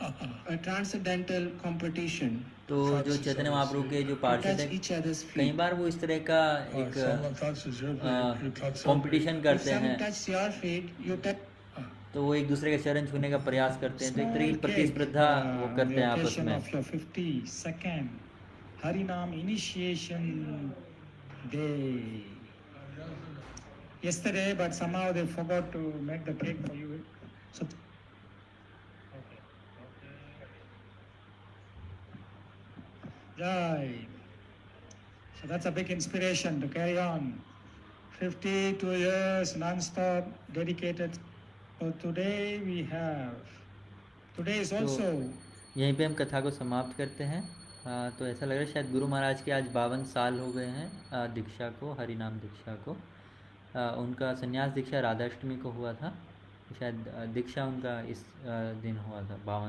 B: a transcendental competition
C: तो जो चैतन्य महाप्रभु के जो
B: to
C: पार्षद
B: touch
C: हैं
B: each other's
C: कई
B: feet.
C: बार वो इस तरह का
A: if someone touches your feet, you touch their
C: competition
B: If
C: करते
B: someone
C: हैं,
B: touches your feet, you touch.
C: तो वो एक दूसरे के चरण छूने का प्रयास करते हैं। तो एक तरह की
D: Small cake,
C: प्रतिस्पर्धा वो
D: on
C: करते
D: the
C: हैं आपस
D: occasion
C: में।
D: of your 52nd Harinam initiation day. Yesterday, but somehow they forgot to make the cake for you. So, Jai. So that's a big inspiration to carry on. 52 years non-stop dedicated. So today we have. Today is also.
C: यहीं पे हम कथा को समाप्त करते हैं। तो ऐसा लग रहा है शायद गुरु महाराज के आज 52 साल हो गए हैं दीक्षा को, हरिनाम दीक्षा को। उनका संन्यास दीक्षा राधाष्टमी को हुआ था, शायद दीक्षा उनका इस दिन हुआ था 52।